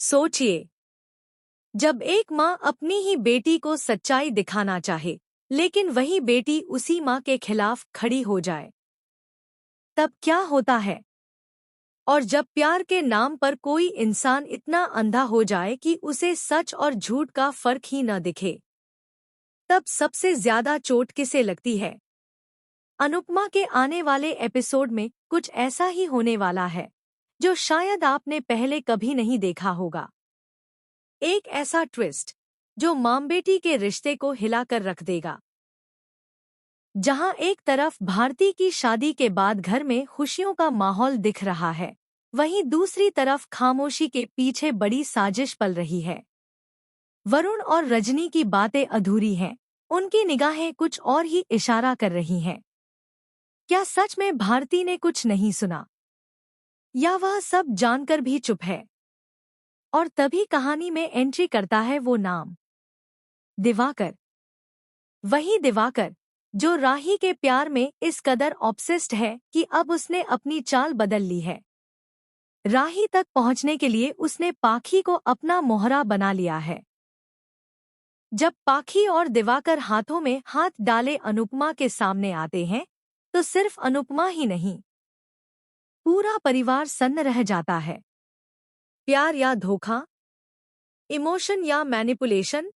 सोचिए, जब एक माँ अपनी ही बेटी को सच्चाई दिखाना चाहे, लेकिन वही बेटी उसी माँ के खिलाफ खड़ी हो जाए, तब क्या होता है? और जब प्यार के नाम पर कोई इंसान इतना अंधा हो जाए कि उसे सच और झूठ का फर्क ही न दिखे, तब सबसे ज्यादा चोट किसे लगती है? अनुपमा के आने वाले एपिसोड में कुछ ऐसा ही होने वाला है, जो शायद आपने पहले कभी नहीं देखा होगा। एक ऐसा ट्विस्ट जो माँ बेटी के रिश्ते को हिलाकर रख देगा। जहां एक तरफ भारती की शादी के बाद घर में खुशियों का माहौल दिख रहा है, वहीं दूसरी तरफ खामोशी के पीछे बड़ी साजिश पल रही है। वरुण और रजनी की बातें अधूरी हैं, उनकी निगाहें कुछ और ही इशारा कर रही हैं। क्या सच में भारती ने कुछ नहीं सुना, या वह सब जानकर भी चुप है? और तभी कहानी में एंट्री करता है वो नाम, दिवाकर। वही दिवाकर जो राही के प्यार में इस कदर ऑब्सेस्ड है कि अब उसने अपनी चाल बदल ली है। राही तक पहुंचने के लिए उसने पाखी को अपना मोहरा बना लिया है। जब पाखी और दिवाकर हाथों में हाथ डाले अनुपमा के सामने आते हैं, तो सिर्फ अनुपमा ही नहीं, पूरा परिवार सन्न रह जाता है। प्यार या धोखा, इमोशन या मैनिपुलेशन?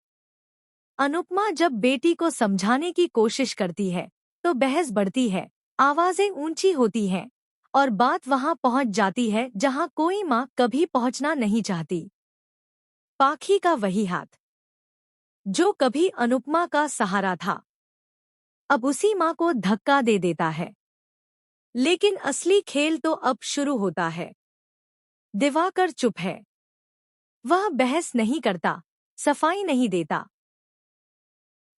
अनुपमा जब बेटी को समझाने की कोशिश करती है, तो बहस बढ़ती है, आवाजें ऊंची होती हैं, और बात वहां पहुंच जाती है जहां कोई मां कभी पहुंचना नहीं चाहती। पाखी का वही हाथ, जो कभी अनुपमा का सहारा था, अब उसी मां को धक्का दे देता है। लेकिन असली खेल तो अब शुरू होता है। दिवाकर चुप है। वह बहस नहीं करता, सफाई नहीं देता,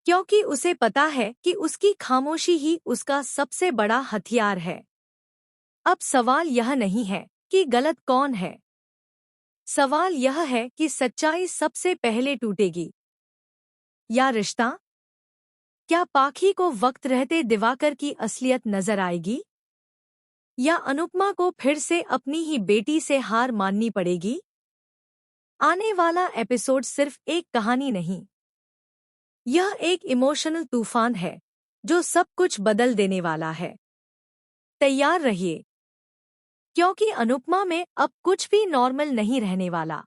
क्योंकि उसे पता है कि उसकी खामोशी ही उसका सबसे बड़ा हथियार है। अब सवाल यह नहीं है कि गलत कौन है। सवाल यह है कि सच्चाई सबसे पहले टूटेगी, या रिश्ता? क्या पाखी को वक्त रहते दिवाकर की असलियत नजर आएगी, या अनुपमा को फिर से अपनी ही बेटी से हार माननी पड़ेगी? आने वाला एपिसोड सिर्फ एक कहानी नहीं, यह एक इमोशनल तूफान है जो सब कुछ बदल देने वाला है। तैयार रहिए, क्योंकि अनुपमा में अब कुछ भी नॉर्मल नहीं रहने वाला।